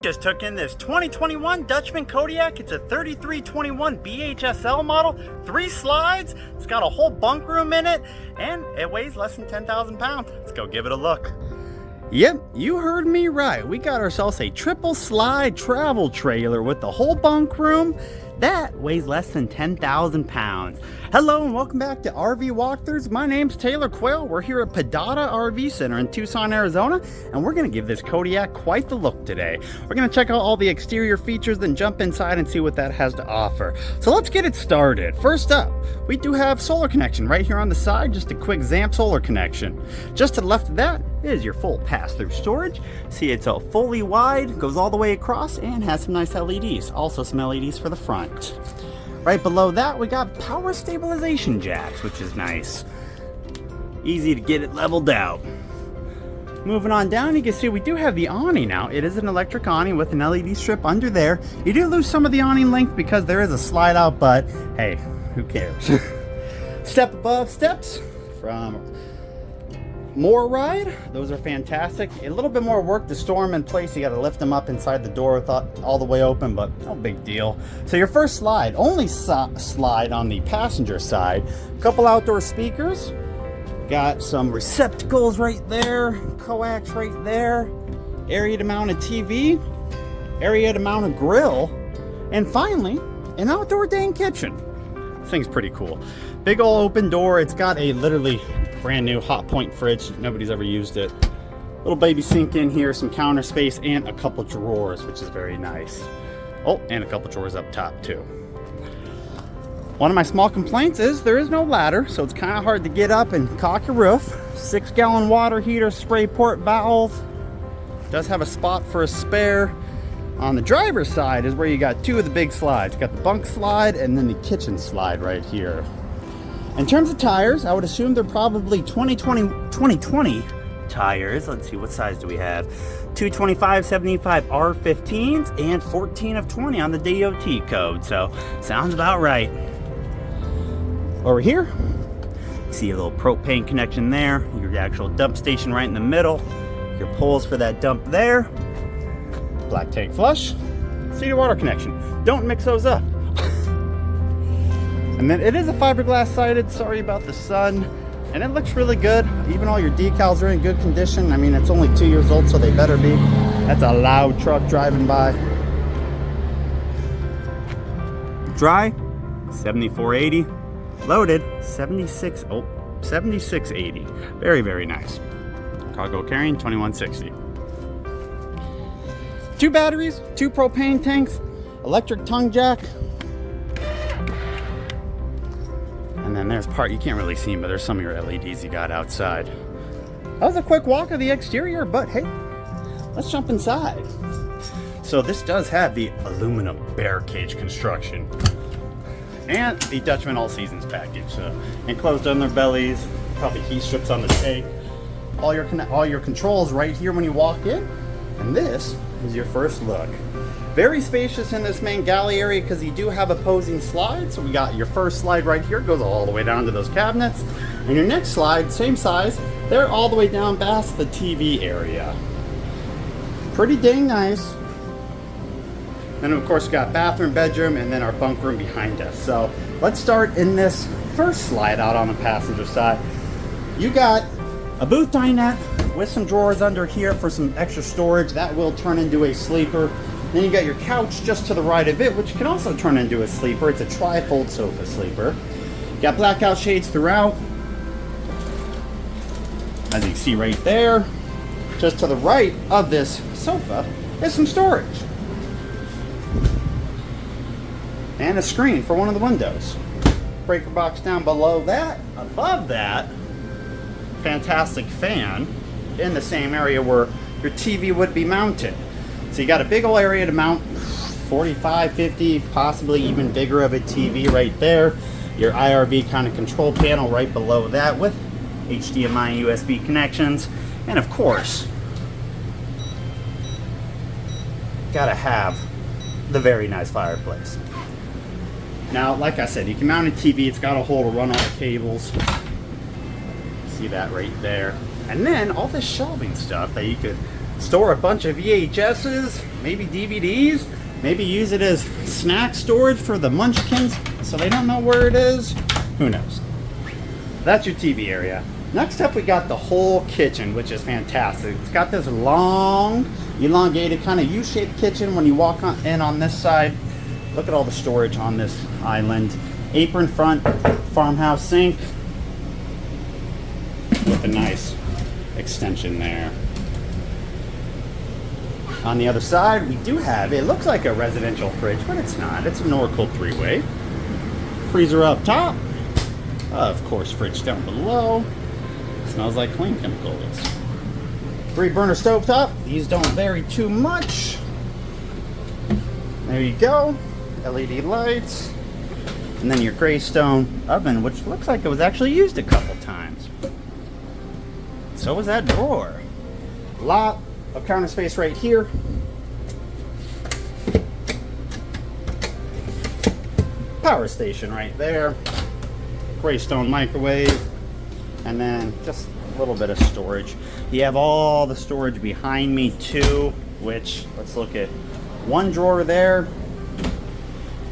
Just took in this 2021 Dutchmen Kodiak. It's a 3321 BHSL model, 3 slides. It's got a whole bunk room in it, and it weighs less than 10,000 pounds. Let's go give it a look. Yep, you heard me right. We got ourselves a triple slide travel trailer with the whole bunk room. That weighs less than 10,000 pounds. Hello and welcome back to RV Walkthroughs. My name's TaylorQuayle. We're here at Podata RV Center in Tucson, Arizona, and we're gonna give this Kodiak quite the look today. We're gonna check out all the exterior features, then jump inside and see what that has to offer. So let's get it started. First up, we do have solar connection right here on the side, just a quick ZAMP solar connection. Just to the left of that is your full pass-through storage. See, it's a fully wide, goes all the way across, and has some nice LEDs. Also some LEDs for the front. Right below that, we got power stabilization jacks, which is nice. Easy to get it leveled out. Moving on down, you can see we do have the awning now. It is an electric awning with an LED strip under there. You do lose some of the awning length because there is a slide out, but hey, who cares? Step above steps from More Ride. Those are fantastic. A little bit more work to store them in place. You got to lift them up inside the door without all the way open, but no big deal. So your first slide, only slide on the passenger side. A couple outdoor speakers. Got some receptacles right there. Coax right there. Area to mount a TV. Area to mount a grill. And finally, an outdoor dang kitchen. This thing's pretty cool. Big old open door. It's got a literally brand new hot point fridge. Nobody's ever used it. Little baby sink in here, some counter space, and a couple drawers, which is very nice. Oh, and a couple drawers up top too. One of my small complaints is there is no ladder, so it's kind of hard to get up and caulk your roof. 6-gallon water heater, spray port valve. Does have a spot for a spare. On the driver's side is where you got 2 of the big slides. You got the bunk slide and then the kitchen slide right here. In terms of tires, I would assume they're probably 2020 tires. Let's see, what size do we have? 225/75 R15s and 14 of 20 on the DOT code. So sounds about right. Over here, you see a little propane connection there. Your actual dump station right in the middle. Your poles for that dump there. Black tank flush. Cedar water connection. Don't mix those up. And then it is a fiberglass sided, sorry about the sun, and it looks really good. Even all your decals are in good condition. I mean, it's only 2 years old, so they better be. That's a loud truck driving by. Dry, 7480. Loaded, 7680. Very, very nice. Cargo carrying, 2160. 2 batteries, 2 propane tanks, electric tongue jack. And then there's part you can't really see, but there's some of your LEDs you got outside. That was a quick walk of the exterior, but hey, let's jump inside. So this does have the aluminum bear cage construction and the Dutchmen All Seasons package. So enclosed underbellies, probably heat strips on the tank. All your controls right here when you walk in, and this is your first look. Very spacious in this main galley area because you do have opposing slides. So we got your first slide right here, goes all the way down to those cabinets. And your next slide, same size, they're all the way down past the TV area. Pretty dang nice. And of course we got bathroom, bedroom, and then our bunk room behind us. So let's start in this first slide out on the passenger side. You got a booth dinette with some drawers under here for some extra storage. That will turn into a sleeper. Then you got your couch just to the right of it, which can also turn into a sleeper. It's a tri-fold sofa sleeper. You got blackout shades throughout. As you can see right there, just to the right of this sofa is some storage. And a screen for one of the windows. Breaker box down below that. Above that, fantastic fan in the same area where your TV would be mounted. So you got a big old area to mount 45, 50, possibly even bigger of a TV right there. Your IRV kind of control panel right below that with HDMI and USB connections. And of course, gotta have the very nice fireplace. Now, like I said, you can mount a TV. It's got a hole to run all the cables. See that right there. And then all this shelving stuff that you could store a bunch of VHSs, maybe DVDs, maybe use it as snack storage for the munchkins so they don't know where it is. Who knows? That's your TV area. Next up, we got the whole kitchen, which is fantastic. It's got this long, elongated kind of U-shaped kitchen when you walk in on this side. Look at all the storage on this island. Apron front, farmhouse sink with a nice extension there. On the other side, we do have, it looks like a residential fridge, but it's not. It's a Norcold 3-way. Freezer up top. Of course, fridge down below. Smells like clean chemicals. 3-burner stovetop. These don't vary too much. There you go. LED lights. And then your gray stone oven, which looks like it was actually used a couple times. So was that drawer. A lot of counter space right here. Power station right there. Gray stone microwave. And then just a little bit of storage. You have all the storage behind me too, which, let's look at one drawer there.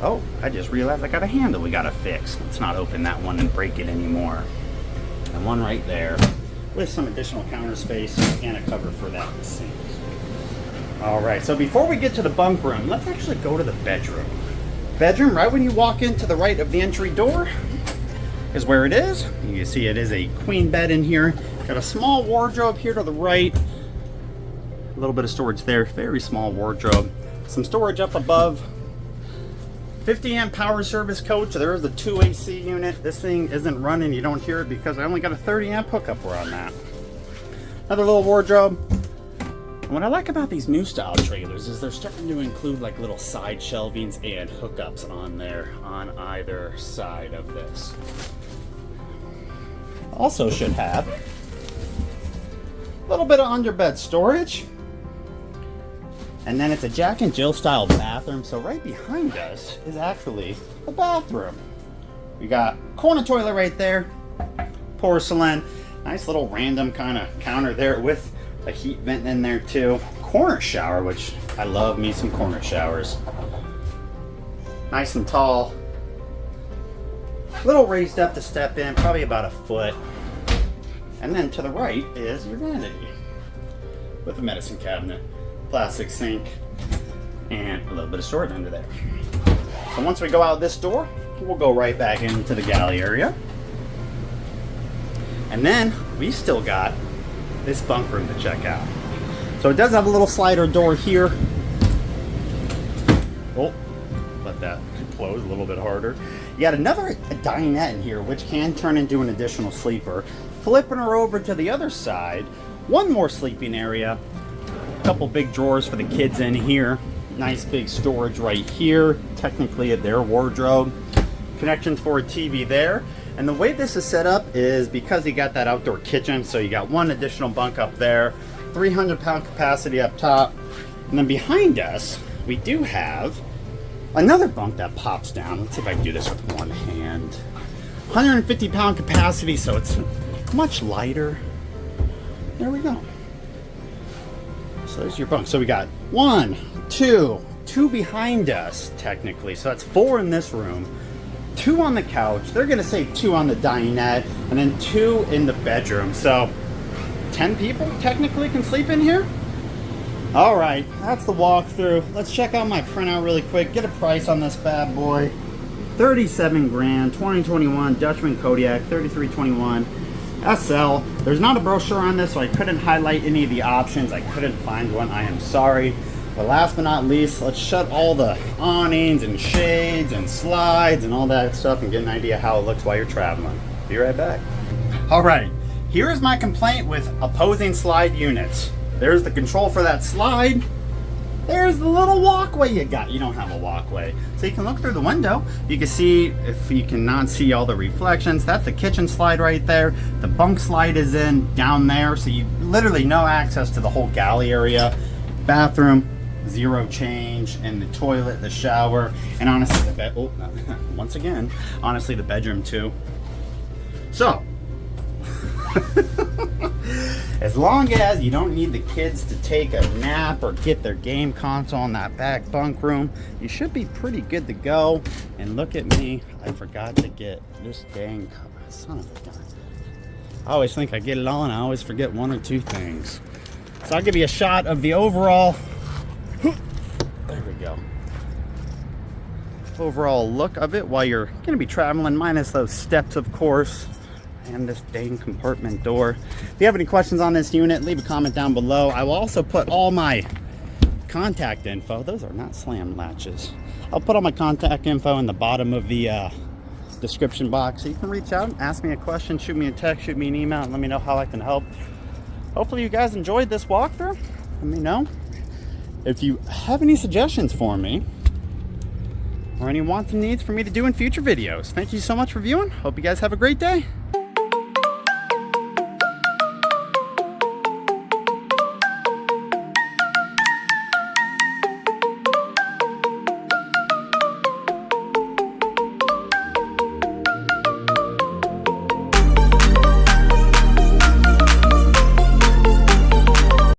Oh, I just realized I got a handle we gotta fix. Let's not open that one and break it anymore. And one right there with some additional counter space and a cover for that sink. All right, so before we get to the bunk room, let's actually go to the bedroom. Bedroom, right when you walk into the right of the entry door, is where it is. You can see it is a queen bed in here. Got a small wardrobe here to the right. A little bit of storage there, very small wardrobe. Some storage up above. 50 amp power service coach. There is a 2 AC unit. This thing isn't running. You don't hear it because I only got a 30 amp hookup on that. Another little wardrobe. And what I like about these new style trailers is they're starting to include like little side shelvings and hookups on there on either side of this. Also should have a little bit of underbed storage. And then it's a Jack and Jill style bathroom. So right behind us is actually a bathroom. We got corner toilet right there, porcelain, nice little random kind of counter there with a heat vent in there too. Corner shower, which I love me some corner showers. Nice and tall. Little raised up to step in, probably about a foot. And then to the right is your vanity with a medicine cabinet, plastic sink, and a little bit of storage under there. So once we go out this door, we'll go right back into the galley area. And then we still got this bunk room to check out. So it does have a little slider door here. Oh, let that close a little bit harder. You got another dinette in here, which can turn into an additional sleeper. Flipping her over to the other side, one more sleeping area. A couple big drawers for the kids in here. Nice big storage right here. Technically their wardrobe. Connections for a TV there. And the way this is set up is because you got that outdoor kitchen, so you got one additional bunk up there, 300-pound capacity up top. And then behind us, we do have another bunk that pops down. Let's see if I can do this with one hand. 150-pound capacity, so it's much lighter. There we go. So there's your bunk. So we got two behind us, technically. So that's 4 in this room. 2 on the couch. They're gonna say 2 on the dinette, and then 2 in the bedroom. So 10 people technically can sleep in here. All right, that's the walkthrough. Let's check out my printout really quick. Get a price on this bad boy. 37 grand, 2021 Dutchmen Kodiak, 3321 SL. There's not a brochure on this, so I couldn't highlight any of the options. I couldn't find one. I am sorry. But last but not least, let's shut all the awnings and shades and slides and all that stuff and get an idea how it looks while you're traveling. Be right back. All right, here is my complaint with opposing slide units. There's the control for that slide. There's the little walkway you got. You don't have a walkway. So you can look through the window. You can see, if you cannot see all the reflections, that's the kitchen slide right there. The bunk slide is in down there. So you literally no access to the whole galley area. Bathroom, 0 change, and the toilet, the shower, and honestly the bed. Oh, once again, honestly the bedroom too. So As long as you don't need the kids to take a nap or get their game console in that back bunk room, you should be pretty good to go. And look at me, I forgot to get this dang son of a gun. I always think I get it all and I always forget one or two things. So I'll give you a shot of the overall, there we go, overall look of it while you're gonna be traveling, minus those steps of course, and this dang compartment door. If you have any questions on this unit, leave a comment down below. I will also put all my contact info, those are not slam latches. I'll put all my contact info in the bottom of the description box, so you can reach out, ask me a question, shoot me a text, shoot me an email, and let me know how I can help. Hopefully you guys enjoyed this walkthrough. Let me know if you have any suggestions for me or any wants and needs for me to do in future videos. Thank you so much for viewing. Hope you guys have a great day.